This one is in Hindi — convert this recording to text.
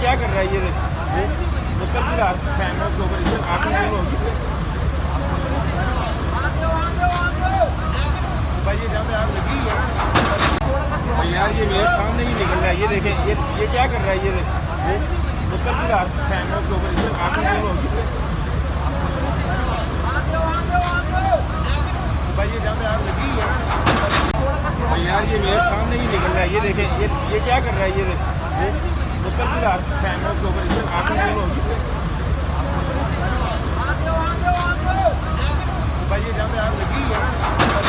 क्या कर रहा है ये मुकल की रात कैमरा के ऊपर इधर आगे नहीं होगी भाई। ये जहाँ पे आग लगी है भाई यार, ये मेरे सामने ही निकल रहा है। ये देखें, ये क्या कर रहा है ये मुकल की रात कैमरा के ऊपर इधर आगे नहीं होगी भाई। ये जहाँ पे आग लगी है भाई यार, ये मेरे सामने ही निकल रहा है। ये देखें, ये क्या कर रहा है ये मुकल की रात कैमरा के ऊपर इधर आगे नहीं होगी भाई। ये जहाँ पे आग लगी है